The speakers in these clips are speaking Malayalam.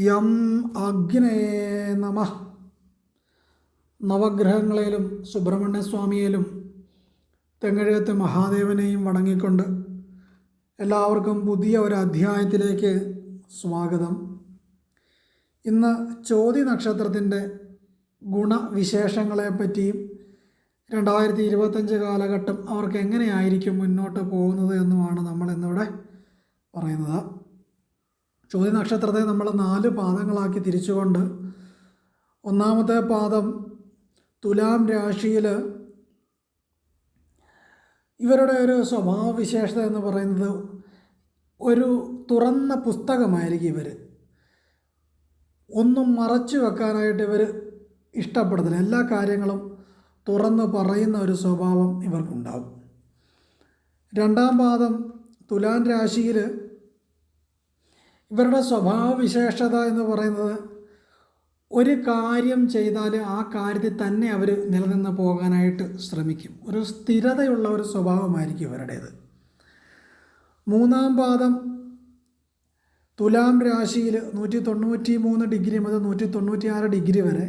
യം അഗ്നേ നമ. നവഗ്രഹങ്ങളെയും സുബ്രഹ്മണ്യസ്വാമിയെയും തെങ്ങഴുകത്ത് മഹാദേവനെയും വണങ്ങിക്കൊണ്ട് എല്ലാവർക്കും പുതിയ ഒരു അധ്യായത്തിലേക്ക് സ്വാഗതം. ഇന്ന് ചോതി നക്ഷത്രത്തിൻ്റെ ഗുണവിശേഷങ്ങളെപ്പറ്റിയും 2025 കാലഘട്ടം അവർക്ക് എങ്ങനെയായിരിക്കും മുന്നോട്ട് പോകുന്നത് എന്നുമാണ് നമ്മൾ ഇന്നിവിടെ പറയുന്നത്. ചോതി നക്ഷത്രത്തെ നമ്മൾ 4 പാദങ്ങളാക്കി തിരിച്ചുകൊണ്ട് ഒന്നാമത്തെ പാദം തുലാം രാശിയിൽ ഇവരുടെ ഒരു സ്വഭാവവിശേഷത എന്ന് പറയുന്നത് ഒരു തുറന്ന പുസ്തകമായിരിക്കും. ഇവർ ഒന്നും മറച്ചു വെക്കാനായിട്ട് ഇവർ ഇഷ്ടപ്പെടുന്നില്ല. എല്ലാ കാര്യങ്ങളും തുറന്ന് പറയുന്ന ഒരു സ്വഭാവം ഇവർക്കുണ്ടാകും. രണ്ടാം പാദം തുലാം രാശിയിൽ ഇവരുടെ സ്വഭാവവിശേഷത എന്ന് പറയുന്നത് ഒരു കാര്യം ചെയ്താൽ ആ കാര്യത്തിൽ തന്നെ അവർ നിലനിന്ന് പോകാനായിട്ട് ശ്രമിക്കും. ഒരു സ്ഥിരതയുള്ള ഒരു സ്വഭാവമായിരിക്കും ഇവരുടേത്. മൂന്നാം പാദം തുലാം രാശിയിൽ 193 ഡിഗ്രി മുതൽ 196 ഡിഗ്രി വരെ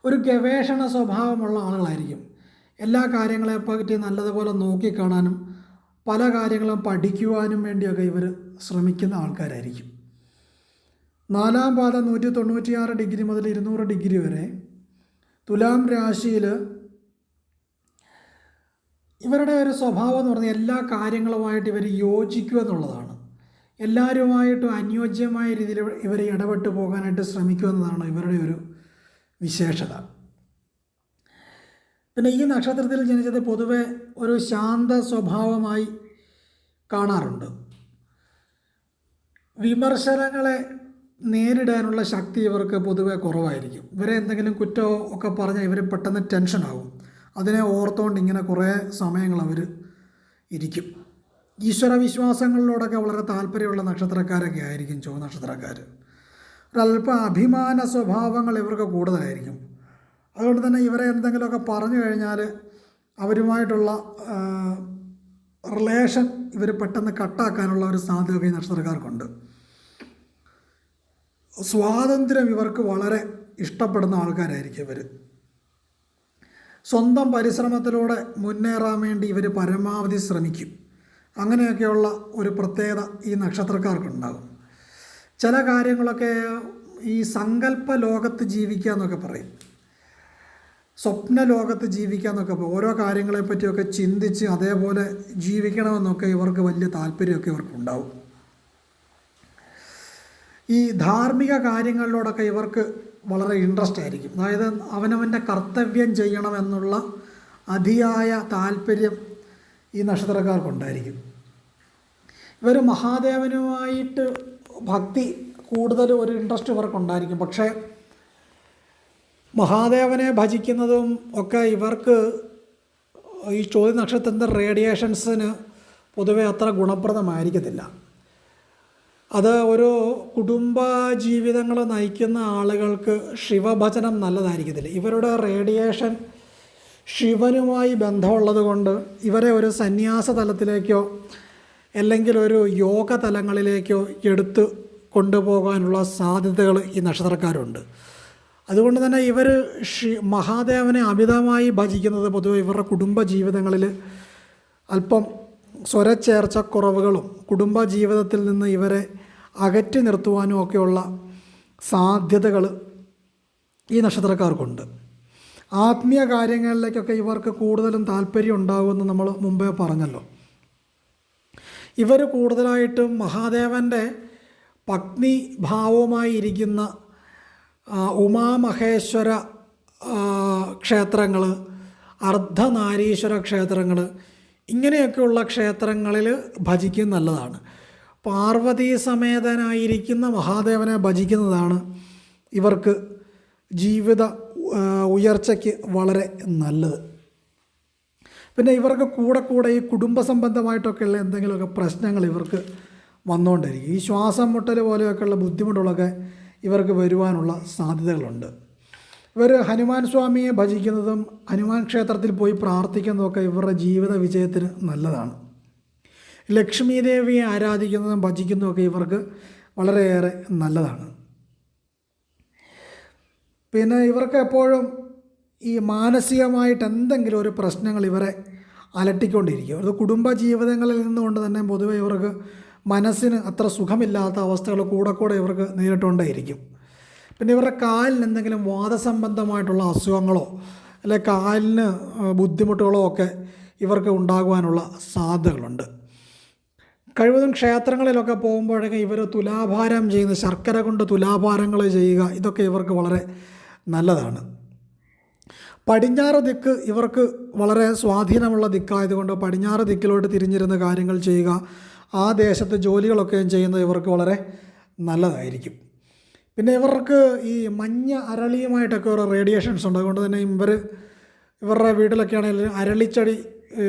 ഒരു ഗവേഷണ സ്വഭാവമുള്ള ആളുകളായിരിക്കും. എല്ലാ കാര്യങ്ങളെപ്പറ്റി നല്ലതുപോലെ നോക്കിക്കാണാനും പല കാര്യങ്ങളും പഠിക്കുവാനും വേണ്ടിയൊക്കെ ഇവർ ശ്രമിക്കുന്ന ആൾക്കാരായിരിക്കും. നാലാം പാദം 196 ഡിഗ്രി മുതൽ 200 ഡിഗ്രി വരെ തുലാം രാശിയിൽ ഇവരുടെ ഒരു സ്വഭാവം എന്ന് പറഞ്ഞാൽ എല്ലാ കാര്യങ്ങളുമായിട്ട് ഇവർ യോജിക്കുക എന്നുള്ളതാണ്. എല്ലാവരുമായിട്ടും അനുയോജ്യമായ രീതിയിൽ ഇവർ ഇടപെട്ട് പോകാനായിട്ട് ശ്രമിക്കുക എന്നതാണ് ഇവരുടെ ഒരു വിശേഷത. പിന്നെ ഈ നക്ഷത്രത്തിൽ ജനിച്ചത് പൊതുവെ ഒരു ശാന്ത സ്വഭാവമായി കാണാറുണ്ട്. വിമർശനങ്ങളെ നേരിടാനുള്ള ശക്തി ഇവർക്ക് പൊതുവെ കുറവായിരിക്കും. ഇവരെ എന്തെങ്കിലും കുറ്റമോ ഒക്കെ പറഞ്ഞാൽ ഇവർ പെട്ടെന്ന് ടെൻഷനാകും. അതിനെ ഓർത്തുകൊണ്ട് ഇങ്ങനെ കുറേ സമയങ്ങൾ അവർ ഇരിക്കും. ഈശ്വര വിശ്വാസങ്ങളിലോടൊക്കെ വളരെ താല്പര്യമുള്ള നക്ഷത്രക്കാരൊക്കെ ആയിരിക്കും നക്ഷത്രക്കാർ. ഒരല്പം അഭിമാന സ്വഭാവങ്ങൾ ഇവർക്ക് കൂടുതലായിരിക്കും. അതുകൊണ്ട് തന്നെ ഇവരെ എന്തെങ്കിലുമൊക്കെ പറഞ്ഞു കഴിഞ്ഞാൽ അവരുമായിട്ടുള്ള റിലേഷൻ ഇവർ പെട്ടെന്ന് കട്ടാക്കാനുള്ള ഒരു സാധ്യത ഈ നക്ഷത്രക്കാർക്കുണ്ട്. സ്വാതന്ത്ര്യം ഇവർക്ക് വളരെ ഇഷ്ടപ്പെടുന്ന ആൾക്കാരായിരിക്കും ഇവർ. സ്വന്തം പരിശ്രമത്തിലൂടെ മുന്നേറാൻ വേണ്ടി ഇവർ പരമാവധി ശ്രമിക്കും. അങ്ങനെയൊക്കെയുള്ള ഒരു പ്രത്യേകത ഈ നക്ഷത്രക്കാർക്കുണ്ടാകും. ചില കാര്യങ്ങളൊക്കെ ഈ സങ്കല്പ ലോകത്ത് ജീവിക്കുക എന്നൊക്കെ പറയും, സ്വപ്ന ലോകത്ത് ജീവിക്കുക എന്നൊക്കെ പറയും. ഓരോ കാര്യങ്ങളെപ്പറ്റിയൊക്കെ ചിന്തിച്ച് അതേപോലെ ജീവിക്കണമെന്നൊക്കെ ഇവർക്ക് വലിയ താല്പര്യമൊക്കെ ഇവർക്കുണ്ടാവും. ഈ ധാർമ്മിക കാര്യങ്ങളിലോടൊക്കെ ഇവർക്ക് വളരെ ഇൻട്രസ്റ്റ് ആയിരിക്കും. അതായത് അവനവൻ്റെ കർത്തവ്യം ചെയ്യണമെന്നുള്ള അതിയായ താല്പര്യം ഈ നക്ഷത്രക്കാർക്കുണ്ടായിരിക്കും. ഇവർ മഹാദേവനുമായിട്ട് ഭക്തി കൂടുതൽ ഒരു ഇൻട്രസ്റ്റ് ഇവർക്കുണ്ടായിരിക്കും. പക്ഷേ മഹാദേവനെ ഭജിക്കുന്നതും ഒക്കെ ഇവർക്ക് ഈ ചോതി നക്ഷത്രത്തിൻ്റെ റേഡിയേഷൻസിന് പൊതുവെ അത്ര ഗുണപ്രദമായിരിക്കത്തില്ല. അത് ഒരു കുടുംബ ജീവിതങ്ങൾ നയിക്കുന്ന ആളുകൾക്ക് ശിവഭജനം നല്ലതായിരിക്കത്തില്ല. ഇവരുടെ റേഡിയേഷൻ ശിവനുമായി ബന്ധമുള്ളത് കൊണ്ട് ഇവരെ ഒരു സന്യാസ തലത്തിലേക്കോ അല്ലെങ്കിൽ ഒരു യോഗ തലങ്ങളിലേക്കോ എടുത്ത് കൊണ്ടുപോകാനുള്ള സാധ്യതകൾ ഈ നക്ഷത്രക്കാരുണ്ട്. അതുകൊണ്ട് തന്നെ ഇവർ മഹാദേവനെ അമിതമായി ഭജിക്കുന്നത് പൊതുവെ ഇവരുടെ കുടുംബ ജീവിതങ്ങളിൽ അല്പം സ്വരച്ചേർച്ചക്കുറവുകളും കുടുംബ ജീവിതത്തിൽ നിന്ന് ഇവരെ അകറ്റി നിർത്തുവാനും ഒക്കെയുള്ള സാധ്യതകൾ ഈ നക്ഷത്രക്കാർക്കുണ്ട്. ആത്മീയ കാര്യങ്ങളിലേക്കൊക്കെ ഇവർക്ക് കൂടുതലും താല്പര്യം ഉണ്ടാകുമെന്ന് നമ്മൾ മുമ്പേ പറഞ്ഞല്ലോ. ഇവർ കൂടുതലായിട്ടും മഹാദേവൻ്റെ പത്നി ഭാവമായി ഇരിക്കുന്ന ഉമാമഹേശ്വര ക്ഷേത്രങ്ങൾ, അർദ്ധനാരീശ്വര ക്ഷേത്രങ്ങൾ, ഇങ്ങനെയൊക്കെയുള്ള ക്ഷേത്രങ്ങളിൽ ഭജിക്കുന്നത് നല്ലതാണ്. പാർവതീ സമേതനായിരിക്കുന്ന മഹാദേവനെ ഭജിക്കുന്നതാണ് ഇവർക്ക് ജീവിത ഉയർച്ചയ്ക്ക് വളരെ നല്ലത്. പിന്നെ ഇവർക്ക് കൂടെ ഈ കുടുംബ സംബന്ധമായിട്ടൊക്കെയുള്ള എന്തെങ്കിലുമൊക്കെ പ്രശ്നങ്ങൾ ഇവർക്ക് വന്നുകൊണ്ടിരിക്കും. ഈ ശ്വാസം മുട്ടൽ പോലെയൊക്കെയുള്ള ബുദ്ധിമുട്ടുകളൊക്കെ ഇവർക്ക് വരുവാനുള്ള സാധ്യതകളുണ്ട്. ഇവർ ഹനുമാൻ സ്വാമിയെ ഭജിക്കുന്നതും ഹനുമാൻ ക്ഷേത്രത്തിൽ പോയി പ്രാർത്ഥിക്കുന്നതൊക്കെ ഇവരുടെ ജീവിത വിജയത്തിന് നല്ലതാണ്. ലക്ഷ്മി ദേവിയെ ആരാധിക്കുന്നതും ഭജിക്കുന്നതുമൊക്കെ ഇവർക്ക് വളരെയേറെ നല്ലതാണ്. പിന്നെ ഇവർക്ക് എപ്പോഴും ഈ മാനസികമായിട്ട് എന്തെങ്കിലും ഒരു പ്രശ്നങ്ങൾ ഇവരെ അലട്ടിക്കൊണ്ടിരിക്കും. അത് കുടുംബ ജീവിതങ്ങളിൽ നിന്നുകൊണ്ട് തന്നെ പൊതുവെ ഇവർക്ക് മനസ്സിന് അത്ര സുഖമില്ലാത്ത അവസ്ഥകൾ കൂടെ ഇവർക്ക് നേരിട്ടുകൊണ്ടേയിരിക്കും. പിന്നെ ഇവരുടെ കാലിന് എന്തെങ്കിലും വാദസംബന്ധമായിട്ടുള്ള അസുഖങ്ങളോ അല്ലെങ്കിൽ കാലിന് ബുദ്ധിമുട്ടുകളോ ഒക്കെ ഇവർക്ക് ഉണ്ടാകുവാനുള്ള സാധ്യതകളുണ്ട്. കഴിവതും ക്ഷേത്രങ്ങളിലൊക്കെ പോകുമ്പോഴൊക്കെ ഇവർ തുലാഭാരം ചെയ്യുന്ന ശർക്കര കൊണ്ട് തുലാഭാരങ്ങൾ ചെയ്യുക, ഇതൊക്കെ ഇവർക്ക് വളരെ നല്ലതാണ്. പടിഞ്ഞാറ് ദിക്ക് ഇവർക്ക് വളരെ സ്വാധീനമുള്ള ദിക്കായതുകൊണ്ട് പടിഞ്ഞാറ് ദിക്കിലോട്ട് തിരിഞ്ഞിരുന്ന കാര്യങ്ങൾ ചെയ്യുക, ആ ദേശത്ത് ജോലികളൊക്കെയും ചെയ്യുന്നത് ഇവർക്ക് വളരെ നല്ലതായിരിക്കും. പിന്നെ ഇവർക്ക് ഈ മഞ്ഞ അരളിയുമായിട്ടൊക്കെ ഓരോ റേഡിയേഷൻസ് ഉണ്ട്. അതുകൊണ്ട് തന്നെ ഇവരുടെ വീട്ടിലൊക്കെ ആണെങ്കിലും അരളിച്ചെടി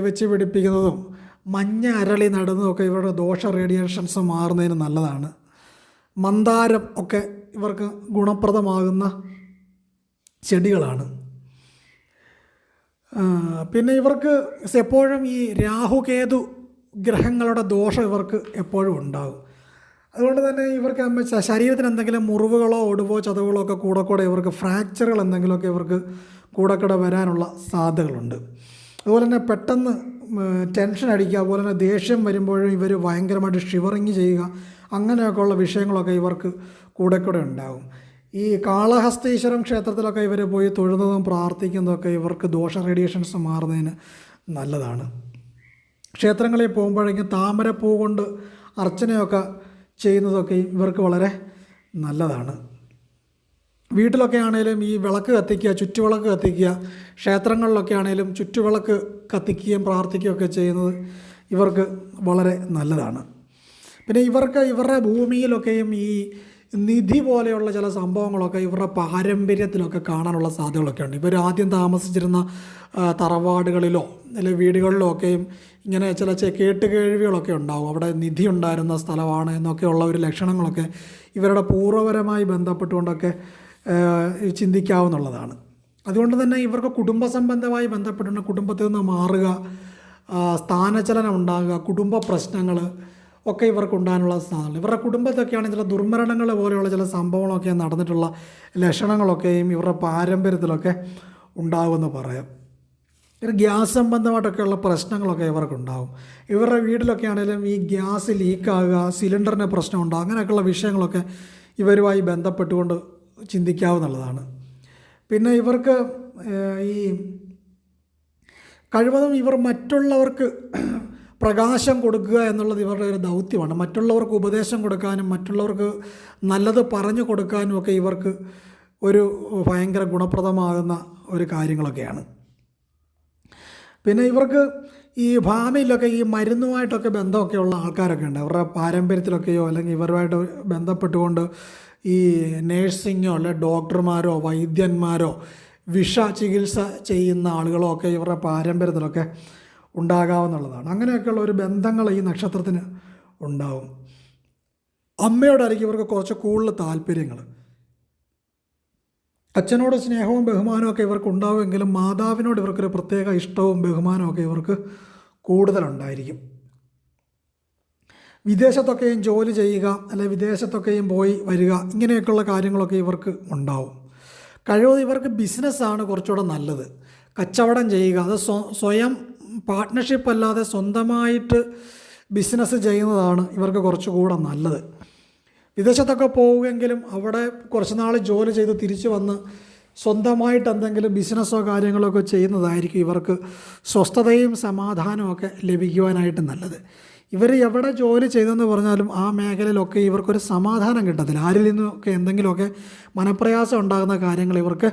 വെച്ച് പിടിപ്പിക്കുന്നതും മഞ്ഞ അരളി നടുന്നതൊക്കെ ഇവരുടെ ദോഷ റേഡിയേഷൻസ് മാറുന്നതിന് നല്ലതാണ്. മന്ദാരം ഒക്കെ ഇവർക്ക് ഗുണപ്രദമാകുന്ന ചെടികളാണ്. പിന്നെ ഇവർക്ക് എപ്പോഴും ഈ രാഹുകേതു ഗ്രഹങ്ങളുടെ ദോഷം ഇവർക്ക് എപ്പോഴും ഉണ്ടാകും. അതുകൊണ്ട് തന്നെ ഇവർക്ക് ശരീരത്തിന് എന്തെങ്കിലും മുറിവുകളോ ഒടിവോ ചതവുകളോ ഒക്കെ കൂടെ ഇവർക്ക് ഫ്രാക്ചറുകൾ എന്തെങ്കിലുമൊക്കെ ഇവർക്ക് കൂടെ വരാനുള്ള സാധ്യതകളുണ്ട്. അതുപോലെ തന്നെ പെട്ടെന്ന് ടെൻഷൻ അടിക്കുക, അതുപോലെ തന്നെ ദേഷ്യം വരുമ്പോഴും ഇവർ ഭയങ്കരമായിട്ട് ഷിവറിങ് ചെയ്യുക, അങ്ങനെയൊക്കെയുള്ള വിഷയങ്ങളൊക്കെ ഇവർക്ക് കൂടെ ഉണ്ടാകും. ഈ കാളഹസ്തീശ്വരം ക്ഷേത്രത്തിലൊക്കെ ഇവർ പോയി തൊഴുന്നതും പ്രാർത്ഥിക്കുന്നതൊക്കെ ഇവർക്ക് ദോഷ റേഡിയേഷൻസ് മാറുന്നതിന് നല്ലതാണ്. ക്ഷേത്രങ്ങളിൽ പോകുമ്പോഴേക്കും താമരപ്പൂ കൊണ്ട് അർച്ചനയൊക്കെ ചെയ്യുന്നതൊക്കെ ഇവർക്ക് വളരെ നല്ലതാണ്. വീട്ടിലൊക്കെ ആണെങ്കിലും ഈ വിളക്ക് കത്തിക്കുക, ചുറ്റുവിളക്ക് കത്തിക്കുക, ക്ഷേത്രങ്ങളിലൊക്കെ ആണെങ്കിലും ചുറ്റുവിളക്ക് കത്തിക്കുകയും പ്രാർത്ഥിക്കുകയൊക്കെ ചെയ്യുന്നത് ഇവർക്ക് വളരെ നല്ലതാണ്. പിന്നെ ഇവരുടെ ഭൂമിയിലൊക്കെയും ഈ നിധി പോലെയുള്ള ചില സംഭവങ്ങളൊക്കെ ഇവരുടെ പാരമ്പര്യത്തിലൊക്കെ കാണാനുള്ള സാധ്യതകളൊക്കെ ഉണ്ട്. ഇവർ ആദ്യം താമസിച്ചിരുന്ന തറവാടുകളിലോ അല്ലെങ്കിൽ വീടുകളിലോ ഒക്കെയും ഇങ്ങനെ ചില കേട്ടുകേഴ്വികളൊക്കെ ഉണ്ടാകും. അവിടെ നിധി ഉണ്ടായിരുന്ന സ്ഥലമാണ് എന്നൊക്കെയുള്ള ഒരു ലക്ഷണങ്ങളൊക്കെ ഇവരുടെ പൂർവ്വപരമായി ബന്ധപ്പെട്ടുകൊണ്ടൊക്കെ ചിന്തിക്കാവുന്നതാണ്. അതുകൊണ്ട് തന്നെ ഇവർക്ക് കുടുംബ സംബന്ധമായി ബന്ധപ്പെട്ടുകൊണ്ട് കുടുംബത്തിൽ നിന്ന് മാറുക, സ്ഥാനചലനം ഉണ്ടാകുക, കുടുംബ പ്രശ്നങ്ങൾ ഒക്കെ ഇവർക്ക് ഉണ്ടാകാനുള്ള സാധ്യത. ഇവരുടെ കുടുംബത്തൊക്കെയാണ് ചില ദുർമരണങ്ങൾ പോലെയുള്ള ചില സംഭവങ്ങളൊക്കെ നടന്നിട്ടുള്ള ലക്ഷണങ്ങളൊക്കെയും ഇവരുടെ പാരമ്പര്യത്തിലൊക്കെ ഉണ്ടാകുമെന്ന് പറയാം. ഗ്യാസ് സംബന്ധമായിട്ടൊക്കെയുള്ള പ്രശ്നങ്ങളൊക്കെ ഇവർക്കുണ്ടാകും. ഇവരുടെ വീട്ടിലൊക്കെ ആണെങ്കിലും ഈ ഗ്യാസ് ലീക്കാകുക, സിലിണ്ടറിന് പ്രശ്നമുണ്ടാകും, അങ്ങനെയൊക്കെയുള്ള വിഷയങ്ങളൊക്കെ ഇവരുമായി ബന്ധപ്പെട്ടുകൊണ്ട് ചിന്തിക്കാവുന്നതാണ്. പിന്നെ ഇവർക്ക് ഈ കഴിവതും ഇവർ മറ്റുള്ളവർക്ക് പ്രകാശം കൊടുക്കുക എന്നുള്ളത് ഇവരുടെ ഒരു ദൗത്യമാണ്. മറ്റുള്ളവർക്ക് ഉപദേശം കൊടുക്കാനും മറ്റുള്ളവർക്ക് നല്ലത് പറഞ്ഞു കൊടുക്കാനും ഒക്കെ ഇവർക്ക് ഒരു ഭയങ്കര ഗുണപ്രദമാകുന്ന ഒരു കാര്യങ്ങളൊക്കെയാണ്. പിന്നെ ഇവർക്ക് ഈ ഭാവിയിലൊക്കെ ഈ മരുന്നുമായിട്ടൊക്കെ ബന്ധമൊക്കെ ഉള്ള ആൾക്കാരൊക്കെ ഉണ്ട്. അവരുടെ പാരമ്പര്യത്തിലൊക്കെയോ അല്ലെങ്കിൽ ഇവരുമായിട്ട് ബന്ധപ്പെട്ടുകൊണ്ട് ഈ നേഴ്സിങ്ങോ അല്ലെ ഡോക്ടർമാരോ വൈദ്യന്മാരോ വിഷ ചികിത്സ ചെയ്യുന്ന ആളുകളോ ഒക്കെ ഇവരുടെ പാരമ്പര്യത്തിലൊക്കെ ഉണ്ടാകാവുന്നതാണ്. അങ്ങനെയൊക്കെയുള്ള ഒരു ബന്ധങ്ങൾ ഈ നക്ഷത്രത്തിന് ഉണ്ടാവും. അമ്മയോടായിരിക്കും ഇവർക്ക് കുറച്ച് കൂടുതൽ താല്പര്യങ്ങൾ. അച്ഛനോട് സ്നേഹവും ബഹുമാനവും ഒക്കെ ഇവർക്ക് ഉണ്ടാവുമെങ്കിലും മാതാവിനോട് ഇവർക്കൊരു പ്രത്യേക ഇഷ്ടവും ബഹുമാനവും ഒക്കെ ഇവർക്ക് കൂടുതലുണ്ടായിരിക്കും. വിദേശത്തൊക്കെയും ജോലി ചെയ്യുക അല്ലെങ്കിൽ വിദേശത്തൊക്കെയും പോയി വരിക, ഇങ്ങനെയൊക്കെയുള്ള കാര്യങ്ങളൊക്കെ ഇവർക്ക് ഉണ്ടാവും. കഴിവതും ഇവർക്ക് ബിസിനസ്സാണ് കുറച്ചുകൂടെ നല്ലത്. കച്ചവടം ചെയ്യുക, അത് സ്വയം പാർട്ട്ണർഷിപ്പ് അല്ലാതെ സ്വന്തമായിട്ട് ബിസിനസ് ചെയ്യുന്നതാണ് ഇവർക്ക് കുറച്ചുകൂടെ നല്ലത്. വിദേശത്തൊക്കെ പോവുമെങ്കിലും അവിടെ കുറച്ച് നാൾ ജോലി ചെയ്ത് തിരിച്ചു വന്ന് സ്വന്തമായിട്ട് എന്തെങ്കിലും ബിസിനസ്സോ കാര്യങ്ങളോ ഒക്കെ ചെയ്യുന്നതായിരിക്കും ഇവർക്ക് സ്വസ്ഥതയും സമാധാനവും ഒക്കെ ലഭിക്കുവാനായിട്ട് നല്ലത്. ഇവർ എവിടെ ജോലി ചെയ്തെന്ന് പറഞ്ഞാലും ആ മേഖലയിലൊക്കെ ഇവർക്കൊരു സമാധാനം കിട്ടത്തില്ല. ആരിൽ നിന്നൊക്കെ എന്തെങ്കിലുമൊക്കെ മനപ്രയാസം ഉണ്ടാകുന്ന കാര്യങ്ങൾ ഇവർക്ക്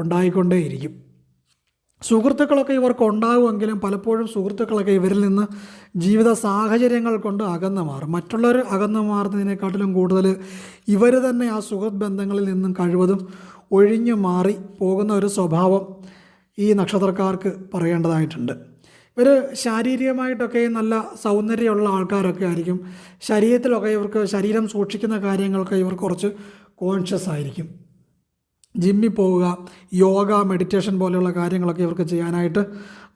ഉണ്ടായിക്കൊണ്ടേയിരിക്കും. സുഹൃത്തുക്കളൊക്കെ ഇവർക്ക് ഉണ്ടാകുമെങ്കിലും പലപ്പോഴും സുഹൃത്തുക്കളൊക്കെ ഇവരിൽ നിന്ന് ജീവിത സാഹചര്യങ്ങൾ കൊണ്ട് അകന്നു മാറും. മറ്റുള്ളവർ അകന്നു മാറുന്നതിനെക്കാട്ടിലും കൂടുതൽ ഇവർ തന്നെ ആ സുഹൃത്ത് ബന്ധങ്ങളിൽ നിന്നും കഴിവതും ഒഴിഞ്ഞു മാറി പോകുന്ന ഒരു സ്വഭാവം ഈ നക്ഷത്രക്കാർക്ക് പറയേണ്ടതായിട്ടുണ്ട്. ഇവർ ശാരീരികമായിട്ടൊക്കെ നല്ല സൗന്ദര്യമുള്ള ആൾക്കാരൊക്കെ ആയിരിക്കും. ശരീരത്തിലൊക്കെ ഇവർക്ക് ശരീരം സൂക്ഷിക്കുന്ന കാര്യങ്ങൾക്ക് ഇവർ കുറച്ച് കോൺഷ്യസ് ആയിരിക്കും. ജിമ്മിൽ പോവുക, യോഗ, മെഡിറ്റേഷൻ പോലെയുള്ള കാര്യങ്ങളൊക്കെ ഇവർക്ക് ചെയ്യാനായിട്ട്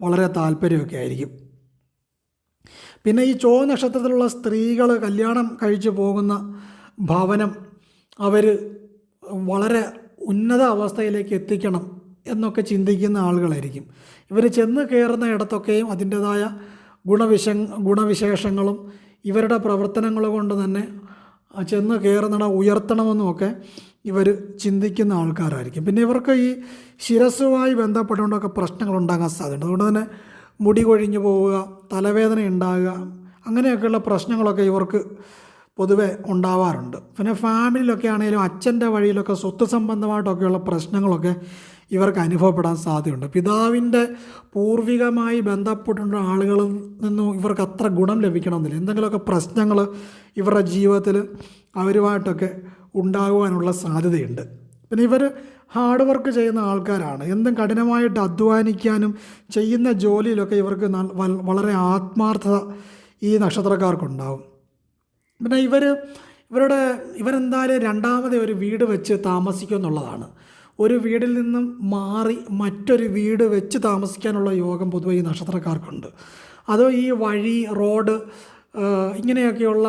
വളരെ താല്പര്യമൊക്കെ ആയിരിക്കും. പിന്നെ ഈ നക്ഷത്രത്തിലുള്ള സ്ത്രീകൾ കല്യാണം കഴിച്ച് പോകുന്ന ഭവനം അവർ വളരെ ഉന്നത അവസ്ഥയിലേക്ക് എത്തിക്കണം എന്നൊക്കെ ചിന്തിക്കുന്ന ആളുകളായിരിക്കും. ഇവർ ചെന്ന് കയറുന്ന ഇടത്തൊക്കെയും അതിൻ്റേതായ ഗുണവിശേഷങ്ങളും ഇവരുടെ പ്രവർത്തനങ്ങൾ കൊണ്ട് തന്നെ ചെന്ന് കയറുന്നിടം ഉയർത്തണമെന്നുമൊക്കെ ഇവർ ചിന്തിക്കുന്ന ആൾക്കാരായിരിക്കും. പിന്നെ ഇവർക്ക് ഈ ശിരസ്സുമായി ബന്ധപ്പെട്ടുകൊണ്ടൊക്കെ പ്രശ്നങ്ങളുണ്ടാകാൻ സാധ്യതയുണ്ട്. അതുകൊണ്ട് തന്നെ മുടി കൊഴിഞ്ഞു പോവുക, തലവേദന ഉണ്ടാകുക, അങ്ങനെയൊക്കെയുള്ള പ്രശ്നങ്ങളൊക്കെ ഇവർക്ക് പൊതുവെ ഉണ്ടാവാറുണ്ട്. പിന്നെ ഫാമിലിയിലൊക്കെ ആണെങ്കിലും അച്ഛൻ്റെ വഴിയിലൊക്കെ സ്വത്ത് സംബന്ധമായിട്ടൊക്കെയുള്ള പ്രശ്നങ്ങളൊക്കെ ഇവർക്ക് അനുഭവപ്പെടാൻ സാധ്യതയുണ്ട്. പിതാവിൻ്റെ പൂർവികമായി ബന്ധപ്പെട്ടുള്ള ആളുകളിൽ നിന്നും ഇവർക്ക് അത്ര ഗുണം ലഭിക്കണമെന്നില്ല. എന്തെങ്കിലുമൊക്കെ പ്രശ്നങ്ങൾ ഇവരുടെ ജീവിതത്തിൽ അവരുമായിട്ടൊക്കെ ഉണ്ടാകുവാനുള്ള സാധ്യതയുണ്ട്. പിന്നെ ഇവർ ഹാർഡ് വർക്ക് ചെയ്യുന്ന ആൾക്കാരാണ്. എന്തും കഠിനമായിട്ട് അധ്വാനിക്കാനും ചെയ്യുന്ന ജോലിയിലൊക്കെ ഇവർക്ക് വളരെ ആത്മാർത്ഥത ഈ നക്ഷത്രക്കാർക്കുണ്ടാവും. പിന്നെ ഇവരെന്തായാലും രണ്ടാമത് ഒരു വീട് വെച്ച് താമസിക്കും എന്നുള്ളതാണ്. ഒരു വീടിൽ നിന്നും മാറി മറ്റൊരു വീട് വെച്ച് താമസിക്കാനുള്ള യോഗം പൊതുവെ ഈ നക്ഷത്രക്കാർക്കുണ്ട്. അതോ ഈ വഴി, റോഡ്, ഇങ്ങനെയൊക്കെയുള്ള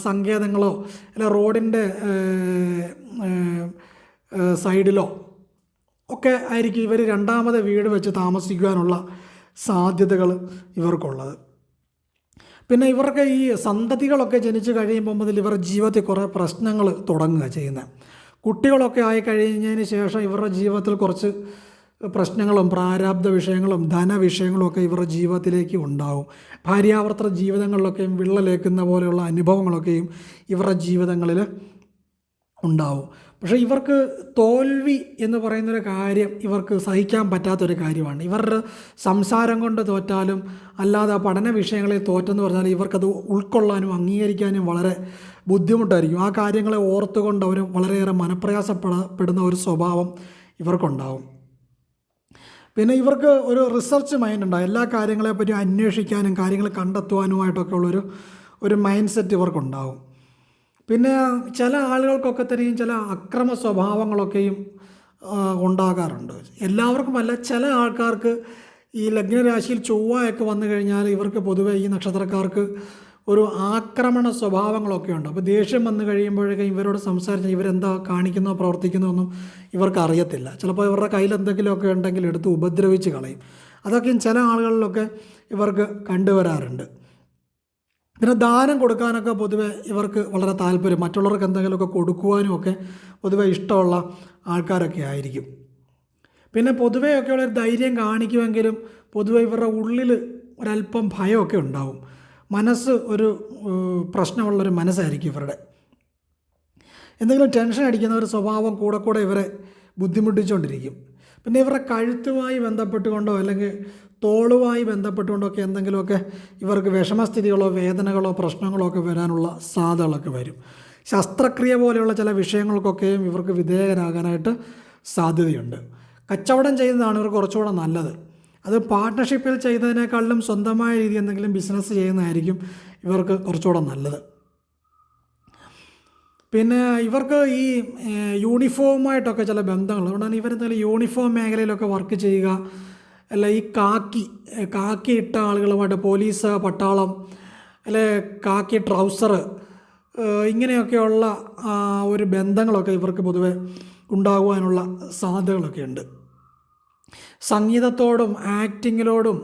സങ്കേതങ്ങളോ അല്ല റോഡിൻ്റെ സൈഡിലോ ഒക്കെ ആയിരിക്കും ഇവർ രണ്ടാമത് വീട് വെച്ച് താമസിക്കുവാനുള്ള സാധ്യതകൾ ഇവർക്കുള്ളത്. പിന്നെ ഇവർക്ക് ഈ സന്തതികളൊക്കെ ജനിച്ച് കഴിയുമ്പോൾ മുതൽ ഇവരുടെ ജീവിതത്തിൽ കുറേ പ്രശ്നങ്ങൾ തുടങ്ങുക ചെയ്യുന്നത്. കുട്ടികളൊക്കെ ആയി കഴിഞ്ഞതിന് ശേഷം ഇവരുടെ ജീവിതത്തിൽ കുറച്ച് പ്രശ്നങ്ങളും പ്രാരാബ്ധ വിഷയങ്ങളും ധനവിഷയങ്ങളും ഒക്കെ ഇവരുടെ ജീവിതത്തിലേക്ക് ഉണ്ടാവും. ഭാര്യാഭർത്തൃ ജീവിതങ്ങളിലൊക്കെയും വിള്ളലേക്കുന്ന പോലെയുള്ള അനുഭവങ്ങളൊക്കെയും ഇവരുടെ ജീവിതങ്ങളിൽ ഉണ്ടാവും. പക്ഷേ ഇവർക്ക് തോൽവി എന്ന് പറയുന്നൊരു കാര്യം ഇവർക്ക് സഹിക്കാൻ പറ്റാത്തൊരു കാര്യമാണ്. ഇവരുടെ സംസാരം കൊണ്ട് തോറ്റാലും അല്ലാതെ പഠന വിഷയങ്ങളിൽ തോറ്റെന്ന് പറഞ്ഞാൽ ഇവർക്കത് ഉൾക്കൊള്ളാനും അംഗീകരിക്കാനും വളരെ ബുദ്ധിമുട്ടായിരിക്കും. ആ കാര്യങ്ങളെ ഓർത്തുകൊണ്ട് അവർ വളരെയേറെ മനപ്രയാസപ്പെടുന്ന ഒരു സ്വഭാവം ഇവർക്കുണ്ടാവും. പിന്നെ ഇവർക്ക് ഒരു റിസർച്ച് മൈൻഡ് ഉണ്ടാകും. എല്ലാ കാര്യങ്ങളെപ്പറ്റി അന്വേഷിക്കാനും കാര്യങ്ങൾ കണ്ടെത്തുവാനുമായിട്ടൊക്കെ ഒരു മൈൻഡ് സെറ്റ് ഇവർക്കുണ്ടാവും. പിന്നെ ചില ആളുകൾക്കൊക്കെ തന്നെയും ചില അക്രമ സ്വഭാവങ്ങളൊക്കെയും ഉണ്ടാകാറുണ്ട്. എല്ലാവർക്കുമല്ല, ചില ആൾക്കാർക്ക് ഈ ലഗ്നരാശിയിൽ ചൊവ്വയൊക്കെ വന്നു കഴിഞ്ഞാൽ ഇവർക്ക് പൊതുവെ ഈ നക്ഷത്രക്കാർക്ക് ഒരു ആക്രമണ സ്വഭാവങ്ങളൊക്കെ ഉണ്ട്. അപ്പോൾ ദേഷ്യം വന്നു കഴിയുമ്പോഴേക്കും ഇവരോട് സംസാരിച്ച് ഇവരെന്താ കാണിക്കുന്നോ പ്രവർത്തിക്കുന്നോ ഒന്നും ഇവർക്ക് അറിയത്തില്ല. ചിലപ്പോൾ ഇവരുടെ കയ്യിൽ എന്തെങ്കിലുമൊക്കെ ഉണ്ടെങ്കിൽ എടുത്ത് ഉപദ്രവിച്ച് കളയും. അതൊക്കെയും ചില ആളുകളിലൊക്കെ ഇവർക്ക് കണ്ടുവരാറുണ്ട്. പിന്നെ ദാനം കൊടുക്കാനൊക്കെ പൊതുവെ ഇവർക്ക് വളരെ താല്പര്യം, മറ്റുള്ളവർക്ക് എന്തെങ്കിലുമൊക്കെ കൊടുക്കുവാനും ഒക്കെ പൊതുവെ ഇഷ്ടമുള്ള ആൾക്കാരൊക്കെ ആയിരിക്കും. പിന്നെ പൊതുവെയൊക്കെയുള്ള ഒരു ധൈര്യം കാണിക്കുമെങ്കിലും പൊതുവെ ഇവരുടെ ഉള്ളിൽ ഒരല്പം ഭയമൊക്കെ ഉണ്ടാവും. മനസ്സ് ഒരു പ്രശ്നമുള്ളൊരു മനസ്സായിരിക്കും ഇവരുടെ. എന്തെങ്കിലും ടെൻഷൻ അടിക്കുന്ന ഒരു സ്വഭാവം കൂടെ ഇവരെ ബുദ്ധിമുട്ടിച്ചുകൊണ്ടിരിക്കും. പിന്നെ ഇവരുടെ കഴുത്തുമായി ബന്ധപ്പെട്ടുകൊണ്ടോ അല്ലെങ്കിൽ തോളുമായി ബന്ധപ്പെട്ടുകൊണ്ടൊക്കെ എന്തെങ്കിലുമൊക്കെ ഇവർക്ക് വിഷമസ്ഥിതികളോ വേദനകളോ പ്രശ്നങ്ങളോ ഒക്കെ വരാനുള്ള സാധ്യതകളൊക്കെ വരും. ശസ്ത്രക്രിയ പോലെയുള്ള ചില വിഷയങ്ങൾക്കൊക്കെയും ഇവർക്ക് വിധേയരാകാനായിട്ട് സാധ്യതയുണ്ട്. കച്ചവടം ചെയ്യുന്നതാണ് ഇവർക്ക് കുറച്ചുകൂടെ നല്ലത്. അത് പാർട്ട്ണർഷിപ്പിൽ ചെയ്യുന്നതിനേക്കാളും സ്വന്തമായ രീതി എന്തെങ്കിലും ബിസിനസ് ചെയ്യുന്നതായിരിക്കും ഇവർക്ക് കുറച്ചുകൂടെ നല്ലത്. പിന്നെ ഇവർക്ക് ഈ യൂണിഫോമായിട്ടൊക്കെ ചില ബന്ധങ്ങൾ, അതുകൊണ്ടാണ് ഇവരെന്തെങ്കിലും യൂണിഫോം മേഖലയിലൊക്കെ വർക്ക് ചെയ്യുക, അല്ല ഈ കാക്കി ഇട്ട ആളുകളുമായിട്ട് പോലീസ്, പട്ടാളം, അല്ലെ കാക്കി ട്രൗസർ, ഇങ്ങനെയൊക്കെയുള്ള ഒരു ബന്ധങ്ങളൊക്കെ ഇവർക്ക് പൊതുവെ ഉണ്ടാകുവാനുള്ള സാധ്യതകളൊക്കെ ഉണ്ട്. സംഗീതത്തോടും ആക്ടിങ്ങിലോടും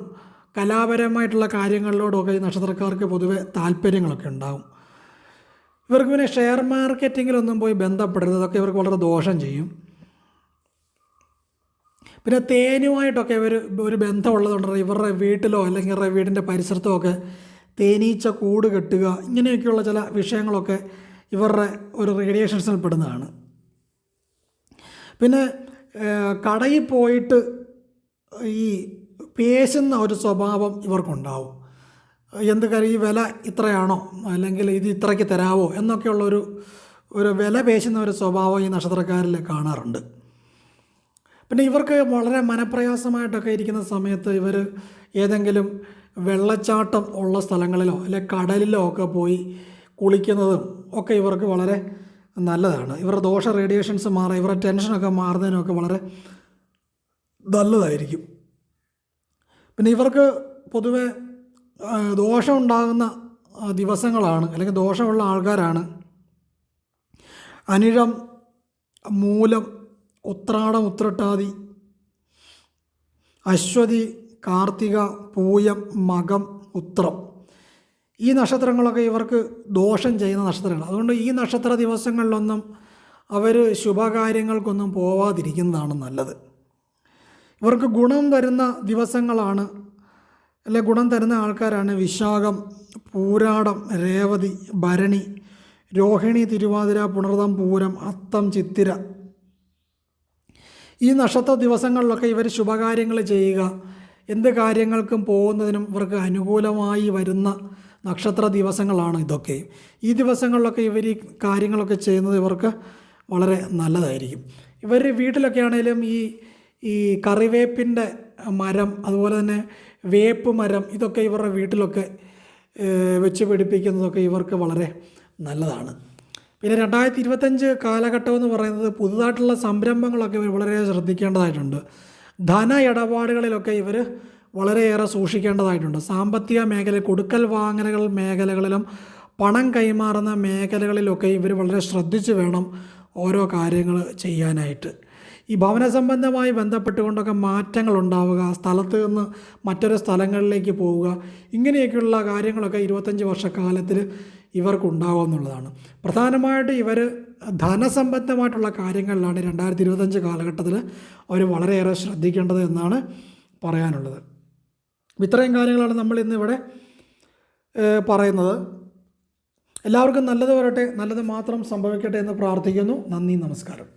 കലാപരമായിട്ടുള്ള കാര്യങ്ങളിലോടുമൊക്കെ ഈ നക്ഷത്രക്കാർക്ക് പൊതുവെ താല്പര്യങ്ങളൊക്കെ ഉണ്ടാകും. ഇവർക്ക് പിന്നെ ഷെയർ മാർക്കറ്റിങ്ങിലൊന്നും പോയി ബന്ധപ്പെടരുത്, അതൊക്കെ ഇവർക്ക് വളരെ ദോഷം ചെയ്യും. പിന്നെ തേനുമായിട്ടൊക്കെ ഒരു ബന്ധമുള്ളതുകൊണ്ട് ഇവരുടെ വീട്ടിലോ അല്ലെങ്കിൽ ഇവരുടെ വീടിൻ്റെ പരിസരത്തോ ഒക്കെ തേനീച്ച കൂട് കെട്ടുക, ഇങ്ങനെയൊക്കെയുള്ള ചില വിഷയങ്ങളൊക്കെ ഇവരുടെ ഒരു റേഡിയേഷൻസിൽ പെടുന്നതാണ്. പിന്നെ കടയിൽ പോയിട്ട് ഈ പേശുന്ന ഒരു സ്വഭാവം ഇവർക്കുണ്ടാവും. എന്ത് കാര്യം ഈ വില ഇത്രയാണോ അല്ലെങ്കിൽ ഇത് ഇത്രയ്ക്ക് തരാവോ എന്നൊക്കെയുള്ളൊരു വില പേശുന്ന ഒരു സ്വഭാവം ഈ നക്ഷത്രക്കാരിൽ കാണാറുണ്ട്. പിന്നെ ഇവർക്ക് വളരെ മനപ്രയാസമായിട്ടൊക്കെ ഇരിക്കുന്ന സമയത്ത് ഇവർ ഏതെങ്കിലും വെള്ളച്ചാട്ടം ഉള്ള സ്ഥലങ്ങളിലോ അല്ലെങ്കിൽ കടലിലോ ഒക്കെ പോയി കുളിക്കുന്നതും ഒക്കെ ഇവർക്ക് വളരെ നല്ലതാണ്. ഇവരുടെ ദോഷ റേഡിയേഷൻസ് മാറാൻ, ഇവരുടെ ടെൻഷനൊക്കെ മാറുന്നതിനൊക്കെ വളരെ നല്ലതായിരിക്കും. പിന്നെ ഇവർക്ക് പൊതുവെ ദോഷമുണ്ടാകുന്ന ദിവസങ്ങളാണ് അല്ലെങ്കിൽ ദോഷമുള്ള ആൾക്കാരാണ് അനിഴം, മൂലം, ഉത്രാടം, ഉത്രട്ടാതി, അശ്വതി, കാർത്തിക, പൂയം, മകം, ഉത്രം. ഈ നക്ഷത്രങ്ങളൊക്കെ ഇവർക്ക് ദോഷം ചെയ്യുന്ന നക്ഷത്രങ്ങൾ. അതുകൊണ്ട് ഈ നക്ഷത്ര ദിവസങ്ങളിലൊന്നും അവർ ശുഭകാര്യങ്ങൾക്കൊന്നും പോവാതിരിക്കുന്നതാണ് നല്ലത്. ഇവർക്ക് ഗുണം വരുന്ന ദിവസങ്ങളാണ്, അല്ലെ ഗുണം തരുന്ന ആൾക്കാരാണ് വിശാഖം, പൂരാടം, രേവതി, ഭരണി, രോഹിണി, തിരുവാതിര, പുണർതം, പൂരം, അത്തം, ചിത്തിര. ഈ നക്ഷത്ര ദിവസങ്ങളിലൊക്കെ ഇവർ ശുഭകാര്യങ്ങൾ ചെയ്യുക, എന്ത് കാര്യങ്ങൾക്കും പോകുന്നതിനും ഇവർക്ക് അനുകൂലമായി വരുന്ന നക്ഷത്ര ദിവസങ്ങളാണ് ഇതൊക്കെ. ഈ ദിവസങ്ങളിലൊക്കെ ഇവർ ഈ കാര്യങ്ങളൊക്കെ ചെയ്യുന്നത് ഇവർക്ക് വളരെ നല്ലതായിരിക്കും. ഇവർ വീട്ടിലൊക്കെ ആണെങ്കിലും ഈ കറിവേപ്പിൻ്റെ മരം, അതുപോലെ തന്നെ വേപ്പ് മരം, ഇതൊക്കെ ഇവരുടെ വീട്ടിലൊക്കെ വെച്ച് പിടിപ്പിക്കുന്നതൊക്കെ ഇവർക്ക് വളരെ നല്ലതാണ്. പിന്നെ 2025 കാലഘട്ടം എന്ന് പറയുന്നത് പുതുതായിട്ടുള്ള സംരംഭങ്ങളൊക്കെ ഇവർ വളരെ ശ്രദ്ധിക്കേണ്ടതായിട്ടുണ്ട്. ധന ഇടപാടുകളിലൊക്കെ ഇവർ വളരെയേറെ സൂക്ഷിക്കേണ്ടതായിട്ടുണ്ട്. സാമ്പത്തിക മേഖല, കൊടുക്കൽ വാങ്ങലുകൾ മേഖലകളിലും പണം കൈമാറുന്ന മേഖലകളിലൊക്കെ ഇവർ വളരെ ശ്രദ്ധിച്ച് വേണം ഓരോ കാര്യങ്ങൾ ചെയ്യാനായിട്ട്. ഈ ഭവന സംബന്ധമായി ബന്ധപ്പെട്ടുകൊണ്ടൊക്കെ മാറ്റങ്ങൾ ഉണ്ടാവുക, സ്ഥലത്ത് നിന്ന് മറ്റൊരു സ്ഥലങ്ങളിലേക്ക് പോവുക, ഇങ്ങനെയൊക്കെയുള്ള കാര്യങ്ങളൊക്കെ 25 വർഷക്കാലത്തിൽ ഇവർക്കുണ്ടാകും എന്നുള്ളതാണ്. പ്രധാനമായിട്ട് ഇവർ ധനസംബന്ധമായിട്ടുള്ള കാര്യങ്ങളിലാണ് 2025 കാലഘട്ടത്തിൽ അവർ വളരെയേറെ ശ്രദ്ധിക്കേണ്ടത് എന്നാണ് പറയാനുള്ളത്. ഇത്രയും കാര്യങ്ങളാണ് നമ്മൾ ഇന്നിവിടെ പറയുന്നത്. എല്ലാവർക്കും നല്ലത് വരട്ടെ, നല്ലത് മാത്രം സംഭവിക്കട്ടെ എന്ന് പ്രാർത്ഥിക്കുന്നു. നന്ദി, നമസ്കാരം.